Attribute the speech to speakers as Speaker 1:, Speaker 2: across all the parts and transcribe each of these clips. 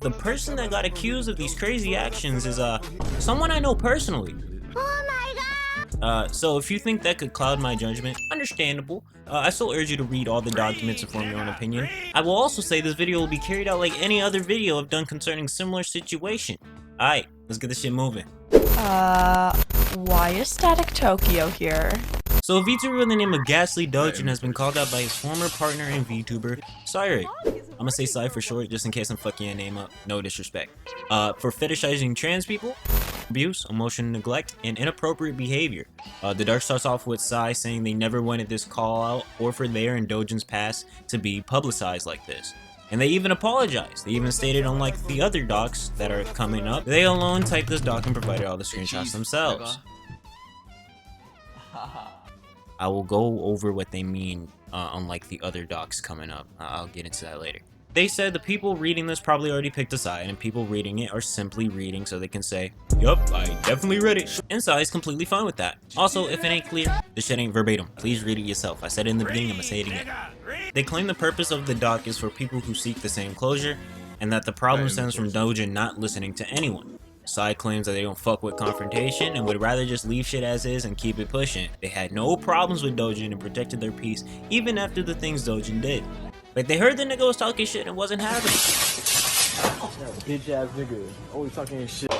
Speaker 1: The person that got accused of these crazy actions is someone I know personally.
Speaker 2: Oh my god!
Speaker 1: So if you think that could cloud my judgment, understandable. I still urge you to read all the documents and form your own opinion. I will also say this video will be carried out like any other video I've done concerning similar situation. Alright, let's get this shit moving.
Speaker 3: Why is StaticTokyo here?
Speaker 1: So a VTuber by the name of Ghastly Doan has been called out by his former partner and VTuber, Cyril. I'm gonna say Cy for short, just in case I'm fucking your name up. No disrespect. For fetishizing trans people, abuse, emotional neglect, and inappropriate behavior. The dark starts off with Cy saying they never wanted this call out or for their and Doan's past to be publicized like this. And they even apologized. They even stated, unlike the other docs that are coming up, they alone typed this doc and provided all the screenshots themselves. I will go over what they mean, unlike the other docs coming up. I'll get into that later. They said the people reading this probably already picked a side, and people reading it are simply reading so they can say, yup, I definitely read it. And Sai is completely fine with that. Also, if it ain't clear, this shit ain't verbatim. Please read it yourself. I said it in the beginning, I'm gonna say it again. They claim the purpose of the doc is for people who seek the same closure, and that the problem stems from Doan not listening to anyone. Sai claims that they don't fuck with confrontation and would rather just leave shit as is and keep it pushing. They had no problems with Doan and protected their peace even after the things Doan did. Like, they heard the nigga was talking shit and wasn't having it.
Speaker 4: Bitch ass nigga, always talking shit.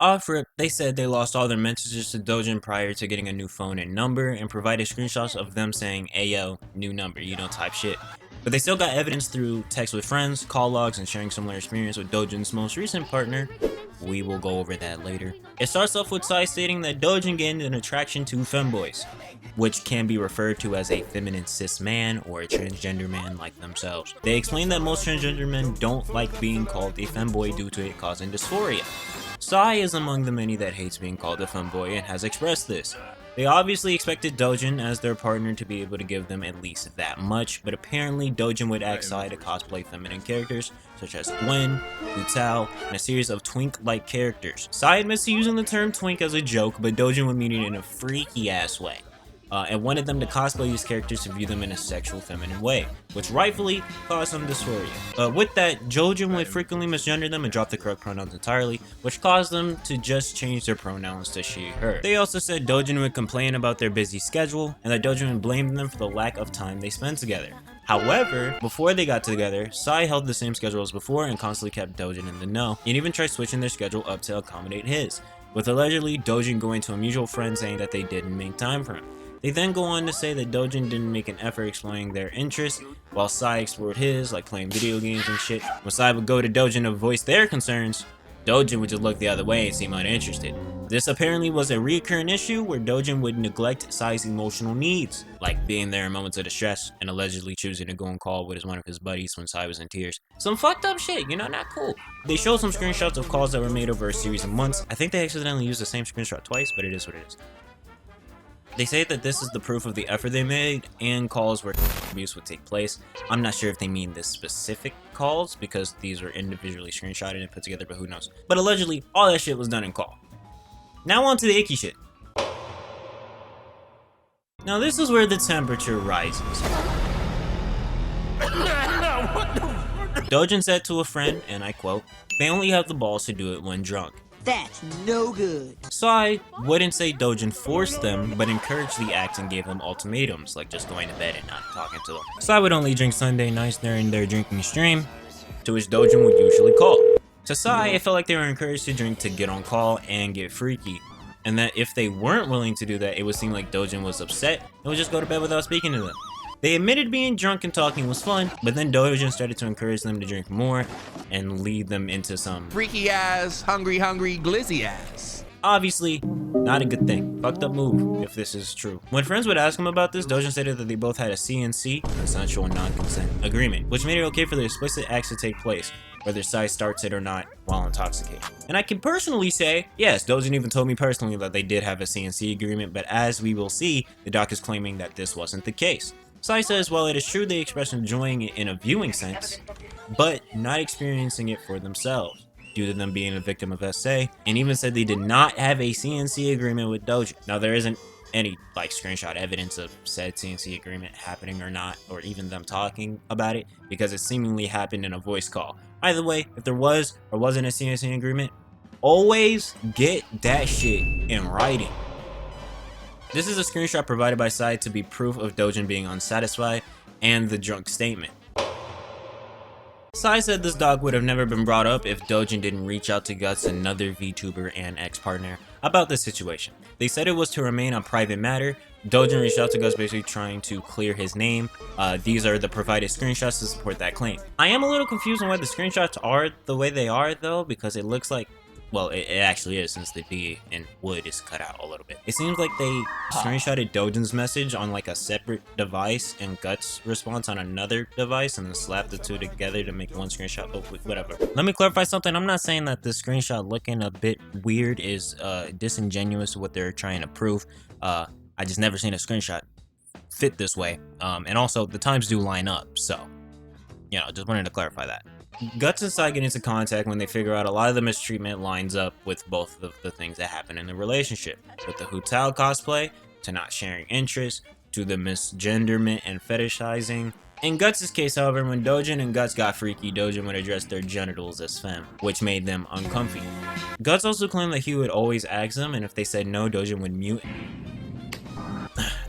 Speaker 1: Off rip, they said they lost all their messages to Doan prior to getting a new phone and number, and provided screenshots of them saying, "Ayo, new number, you don't type shit." But they still got evidence through text with friends, call logs, and sharing similar experience with Doan's most recent partner. We will go over that later. It starts off with Sai stating that Doan gained an attraction to femboys, which can be referred to as a feminine cis man or a transgender man like themselves. They explain that most transgender men don't like being called a femboy due to it causing dysphoria. Sai is among the many that hates being called a femboy and has expressed this. They obviously expected Doan as their partner to be able to give them at least that much, but apparently Doan would ask Sai to cosplay feminine characters such as Doan, Gutz, and a series of twink-like characters. Sai admits to using the term twink as a joke, but Doan would mean it in a freaky-ass way. And wanted them to cosplay these characters to view them in a sexual feminine way, which rightfully caused some dysphoria. With that, Doan would frequently misgender them and drop the correct pronouns entirely, which caused them to just change their pronouns to she, her. They also said Doan would complain about their busy schedule, and that Doan would blame them for the lack of time they spent together. However, before they got together, Sai held the same schedule as before and constantly kept Doan in the know, and even tried switching their schedule up to accommodate his, with allegedly Doan going to a mutual friend saying that they didn't make time for him. They then go on to say that Doan didn't make an effort exploring their interests, while Sai explored his, like playing video games and shit. When Sai would go to Doan to voice their concerns, Doan would just look the other way and seem uninterested. This apparently was a recurring issue where Doan would neglect Sai's emotional needs, like being there in moments of distress and allegedly choosing to go on call with one of his buddies when Sai was in tears. Some fucked up shit, you know, not cool. They show some screenshots of calls that were made over a series of months. I think they accidentally used the same screenshot twice, but it is what it is. They say that this is the proof of the effort they made and calls where abuse would take place. I'm not sure if they mean this specific calls because these were individually screenshotted and put together, but who knows. But allegedly, all that shit was done in call. Now on to the icky shit. Now this is where the temperature rises. Doan said to a friend, and I quote, "They only have the balls to do it when drunk."
Speaker 2: That's no good.
Speaker 1: Sai wouldn't say Doan forced them, but encouraged the act and gave them ultimatums, like just going to bed and not talking to them. Sai would only drink Sunday nights during their drinking stream, to which Doan would usually call. To Sai, it felt like they were encouraged to drink to get on call and get freaky, and that if they weren't willing to do that, it would seem like Doan was upset and would just go to bed without speaking to them. They admitted being drunk and talking was fun, but then Doan started to encourage them to drink more and lead them into some
Speaker 5: freaky ass, hungry, glizzy ass.
Speaker 1: Obviously, not a good thing. Fucked up move, if this is true. When friends would ask him about this, Doan stated that they both had a CNC, consensual non-consent agreement, which made it okay for the explicit acts to take place, whether Sai starts it or not, while intoxicated. And I can personally say, yes, Doan even told me personally that they did have a CNC agreement, but as we will see, the doc is claiming that this wasn't the case. Sai says, while it is true they express enjoying it in a viewing sense, but not experiencing it for themselves, due to them being a victim of SA, and even said they did not have a CNC agreement with Doan. Now there isn't any like screenshot evidence of said CNC agreement happening or not, or even them talking about it, because it seemingly happened in a voice call. Either way, if there was or wasn't a CNC agreement, always get that shit in writing. This is a screenshot provided by Side to be proof of Doan being unsatisfied and the drunk statement. Sai said this doc would have never been brought up if Doan didn't reach out to Gutz, another VTuber and ex-partner, about the situation. They said it was to remain a private matter. Doan reached out to Gutz basically trying to clear his name. These are the provided screenshots to support that claim. I am a little confused on why the screenshots are the way they are though, because it looks like, well, it actually is, since the B in wood is cut out a little bit. It seems like they screenshotted Doan's message on like a separate device and Gut's response on another device and then slapped the two together to make one screenshot. Oh, whatever. Let me clarify something. I'm not saying that this screenshot looking a bit weird is disingenuous to what they're trying to prove. I just never seen a screenshot fit this way. And also the times do line up, so, you know, just wanted to clarify that. Gutz and Sai get into contact when they figure out a lot of the mistreatment lines up with both of the things that happen in the relationship. With the Hutao cosplay, to not sharing interests, to the misgenderment and fetishizing. In Guts' case, however, when Doan and Gutz got freaky, Doan would address their genitals as femme, which made them uncomfy. Gutz also claimed that he would always ask them, and if they said no, Doan would mute,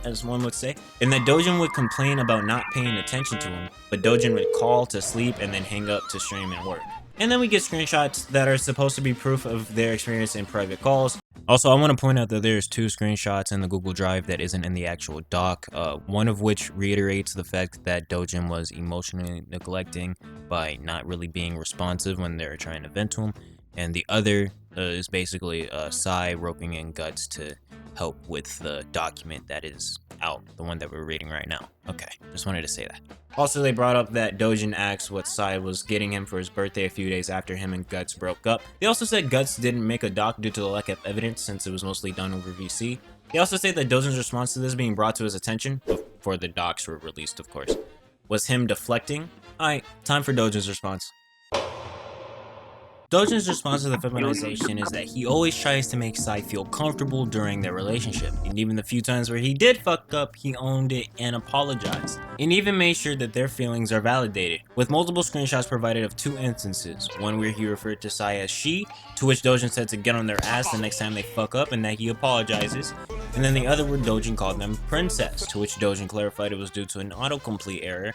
Speaker 1: as one would say, and that Doan would complain about not paying attention to him, but Doan would call to sleep and then hang up to stream and work. And then we get screenshots that are supposed to be proof of their experience in private calls. Also, I want to point out that there's 2 screenshots in the Google Drive that isn't in the actual doc, one of which reiterates the fact that Doan was emotionally neglecting by not really being responsive when they were trying to vent to him, and the other is basically Sai roping in Gutz to help with the document that is out, the one that we're reading right now. Okay, just wanted to say that. Also, they brought up that Doan asked what Sai was getting him for his birthday a few days after him and Gutz broke up. They also said Gutz didn't make a doc due to the lack of evidence since it was mostly done over VC. They also say that Doan's response to this being brought to his attention, before the docs were released of course, was him deflecting. Alright, time for Doan's response. Doan's response to the feminization is that he always tries to make Sai feel comfortable during their relationship, and even the few times where he did fuck up, he owned it and apologized, and even made sure that their feelings are validated, with multiple screenshots provided of 2 instances, one where he referred to Sai as she, to which Doan said to get on their ass the next time they fuck up and that he apologizes, and then the other where Doan called them princess, to which Doan clarified it was due to an autocomplete error.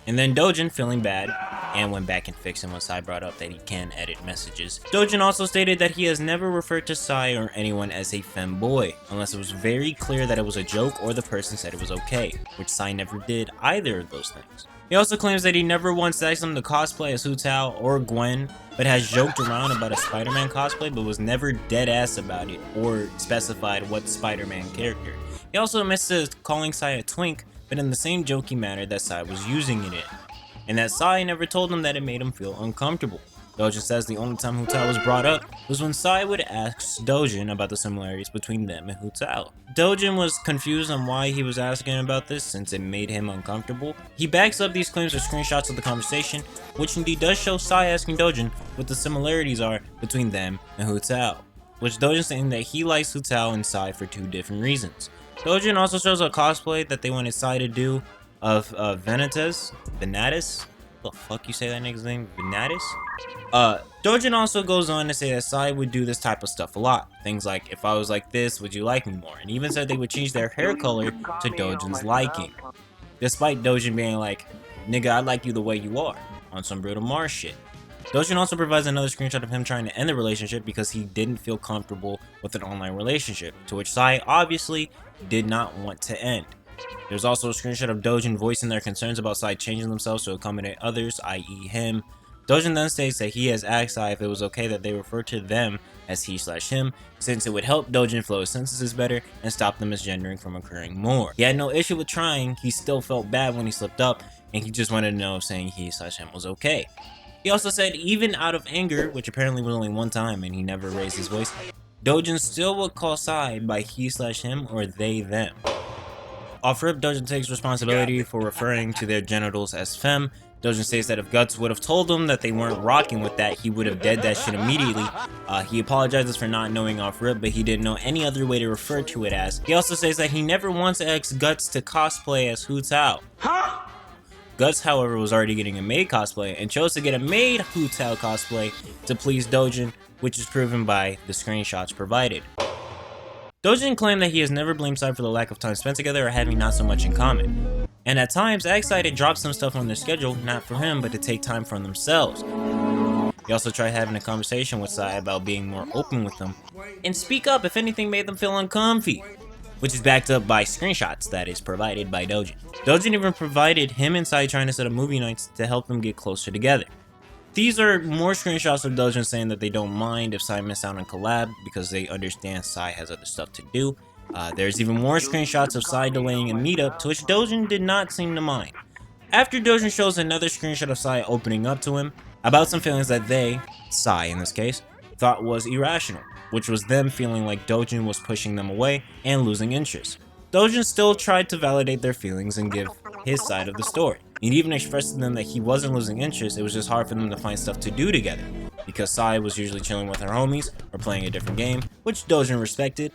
Speaker 1: And then Doan, feeling bad, and went back and fixed him when Sai brought up that he can edit messages. Doan also stated that he has never referred to Sai or anyone as a femboy, unless it was very clear that it was a joke or the person said it was okay, which Sai never did either of those things. He also claims that he never once asked him to cosplay as Hutao or Gwen, but has joked around about a Spider-Man cosplay, but was never dead-ass about it or specified what Spider-Man character. He also admits to calling Sai a twink, but in the same jokey manner that Sai was using it in, and that Sai never told him that it made him feel uncomfortable. Doan says the only time Hutao was brought up was when Sai would ask Doan about the similarities between them and Hutao. Doan was confused on why he was asking about this since it made him uncomfortable. He backs up these claims with screenshots of the conversation, which indeed does show Sai asking Doan what the similarities are between them and Hutao, which Doan saying that he likes Hutao and Sai for 2 different reasons. Doan also shows a cosplay that they wanted Sai to do of Venatus? The fuck you say that nigga's name? Venatus? Doan also goes on to say that Sai would do this type of stuff a lot. Things like, if I was like this, would you like me more? And even said they would change their hair color to Dojan's liking. Despite Doan being like, nigga, I like you the way you are, on some Brutal Mars shit. Doan also provides another screenshot of him trying to end the relationship because he didn't feel comfortable with an online relationship, to which Sai obviously did not want to end. There's also a screenshot of Doan voicing their concerns about Sai changing themselves to accommodate others, i.e. him. Doan then states that he has asked Sai if it was okay that they refer to them as he/him, since it would help Doan flow his sentences better and stop the misgendering from occurring more. He had no issue with trying, he still felt bad when he slipped up, and he just wanted to know if saying he/him was okay. He also said even out of anger, which apparently was only one time and he never raised his voice, Doan still would call Sai by he/him or they/them. Off rip, Doan takes responsibility for referring to their genitals as femme, Dojan states that if Gutz would have told him that they weren't rocking with that, he would have dead that shit immediately. He apologizes for not knowing off rip, but he didn't know any other way to refer to it as. He also says that he never once asked Gutz to cosplay as Hu Tao. Gutz, however, was already getting a maid cosplay and chose to get a maid Hu Tao cosplay to please Dojan, which is proven by the screenshots provided. Dojan claimed that he has never blamed Sai for the lack of time spent together or having not so much in common. And at times, Sai had dropped some stuff on their schedule, not for him, but to take time for themselves. He also tried having a conversation with Sai about being more open with them and speak up if anything made them feel uncomfy, which is backed up by screenshots that is provided by Dojan. Dojan even provided him and Sai trying to set up movie nights to help them get closer together. These are more screenshots of Dojan saying that they don't mind if Sai miss out on collab because they understand Sai has other stuff to do. There's even more screenshots of Sai delaying a meetup, to which Dojan did not seem to mind. After Dojan shows another screenshot of Sai opening up to him about some feelings that they, Sai in this case, thought was irrational, which was them feeling like Dojan was pushing them away and losing interest. Dojan still tried to validate their feelings and give his side of the story. He even expressed to them that he wasn't losing interest, it was just hard for them to find stuff to do together, because Sai was usually chilling with her homies or playing a different game, which Dojan respected,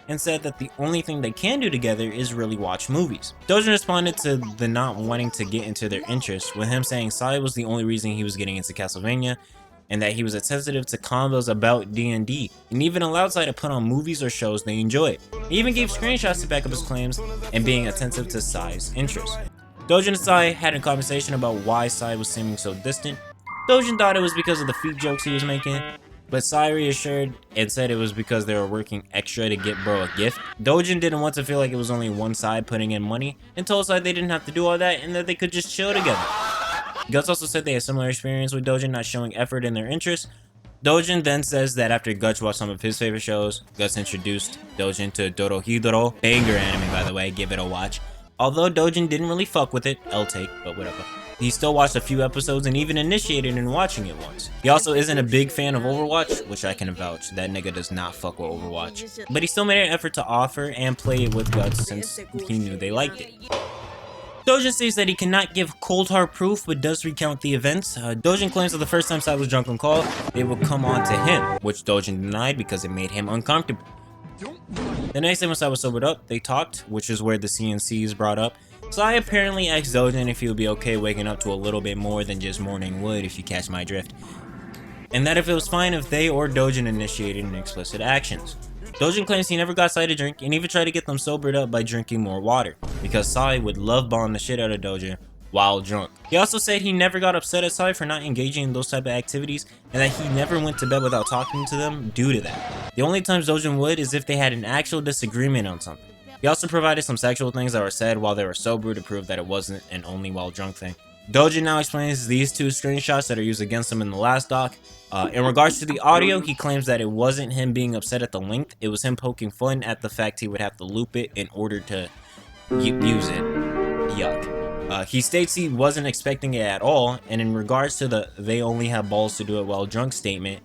Speaker 1: and said that the only thing they can do together is really watch movies. Dojan responded to the not wanting to get into their interests, with him saying Sai was the only reason he was getting into Castlevania, and that he was attentive to convos about D&D, and even allowed Sai to put on movies or shows they enjoyed. He even gave screenshots to back up his claims and being attentive to Sai's interests. Dojan and Sai had a conversation about why Sai was seeming so distant. Dojan thought it was because of the feet jokes he was making, but Sai reassured and said it was because they were working extra to get bro a gift. Dojan didn't want to feel like it was only one side putting in money, and told Sai they didn't have to do all that and that they could just chill together. Gutz also said they had similar experience with Dojan not showing effort in their interests. Dojan then says that after Gutz watched some of his favorite shows, Gutz introduced Dojan to Dorohedoro, banger anime by the way, give it a watch. Although Dojan didn't really fuck with it, I'll take, but whatever. He still watched a few episodes and even initiated in watching it once. He also isn't a big fan of Overwatch, which I can vouch, that nigga does not fuck with Overwatch. But he still made an effort to offer and play it with Gutz since he knew they liked it. Dojan states that he cannot give cold hard proof, but does recount the events. Dojan claims that the first time Sai was drunk on call, they would come on to him, which Dojan denied because it made him uncomfortable. The next time when Sai was sobered up, they talked, which is where the CNCs brought up. Sai apparently asked Dojan if he would be okay waking up to a little bit more than just morning wood, if you catch my drift. And that if it was fine if they or Dojan initiated an explicit actions. Dojan claims he never got Sai to drink and even tried to get them sobered up by drinking more water, because Sai would love bomb the shit out of Dojan while drunk. He also said he never got upset at Sai for not engaging in those type of activities, and that he never went to bed without talking to them due to that. The only times Dojan would is if they had an actual disagreement on something. He also provided some sexual things that were said while they were sober to prove that it wasn't an only while drunk thing. Dojan now explains these two screenshots that are used against him in the last doc. In regards to the audio, he claims that it wasn't him being upset at the length, it was him poking fun at the fact he would have to loop it in order to use it. Yuck. He states he wasn't expecting it at all, and in regards to the "they only have balls to do it while drunk" statement,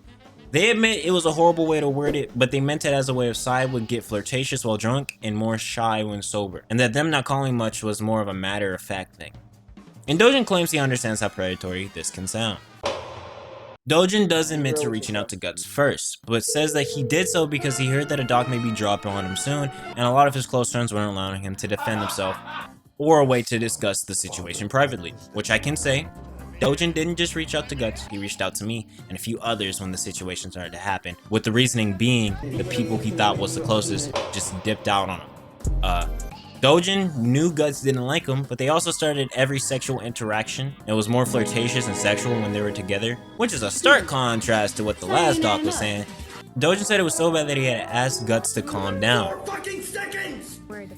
Speaker 1: they admit it was a horrible way to word it, but they meant it as a way of Sai would get flirtatious while drunk and more shy when sober, and that them not calling much was more of a matter-of-fact thing. And Dojan claims he understands how predatory this can sound. Dojan does admit to reaching out to Gutz first, but says that he did so because he heard that a doc may be dropping on him soon, and a lot of his close friends weren't allowing him to defend himself, or a way to discuss the situation privately, which I can say, Dojan didn't just reach out to Gutz, he reached out to me and a few others when the situation started to happen, with the reasoning being the people he thought was the closest just dipped out on him. Dojan knew Gutz didn't like him, but they also started every sexual interaction. It was more flirtatious and sexual when they were together, which is a stark contrast to what the last doc was saying. Dojan said it was so bad that he had asked Gutz to calm down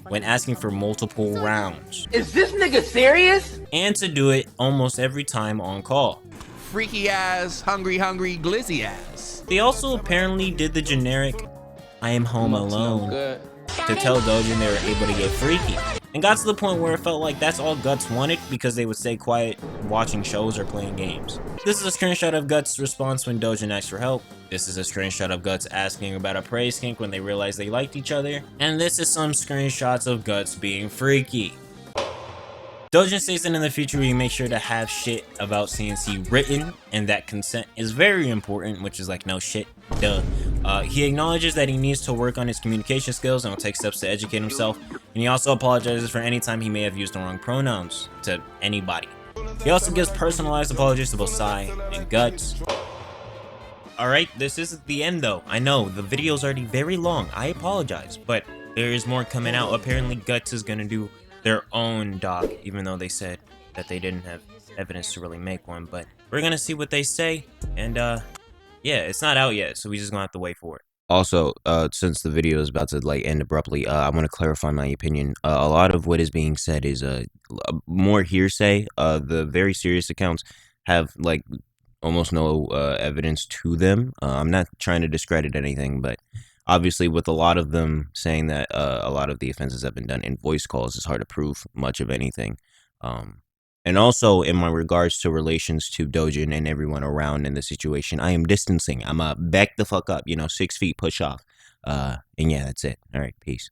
Speaker 1: when asking for multiple rounds.
Speaker 2: Is this nigga serious?
Speaker 1: And to do it almost every time on call.
Speaker 5: Freaky ass, hungry, glizzy ass.
Speaker 1: They also apparently did the generic "I am home alone" to tell Dojan they were able to get freaky, and got to the point where it felt like that's all Gutz wanted because they would stay quiet watching shows or playing games. This is a screenshot of Gutz' response when Dojan asked for help. This is a screenshot of Gutz asking about a praise kink when they realized they liked each other, and this is some screenshots of Gutz being freaky. Doan states that in the future we make sure to have shit about CNC written, and that consent is very important, which is like no shit, duh. He acknowledges that he needs to work on his communication skills and will take steps to educate himself, and he also apologizes for any time he may have used the wrong pronouns to anybody. He also gives personalized apologies to both Sai and Gutz. Alright, this isn't the end though. I know, the video's already very long, I apologize, but there is more coming out. Apparently Gutz is gonna do their own doc, even though they said that they didn't have evidence to really make one, but we're gonna see what they say, and yeah, it's not out yet, so we just gonna have to wait for it. Also, since the video is about to like end abruptly, I want to clarify my opinion. A lot of what is being said is more hearsay. The very serious accounts have like almost no evidence to them. I'm not trying to discredit anything, but obviously with a lot of them saying that a lot of the offenses have been done in voice calls, it's hard to prove much of anything. And also in my regards to relations to Doan and everyone around in the situation, I am distancing. I'm back the fuck up, 6 feet push off. And yeah, that's it. All right, peace.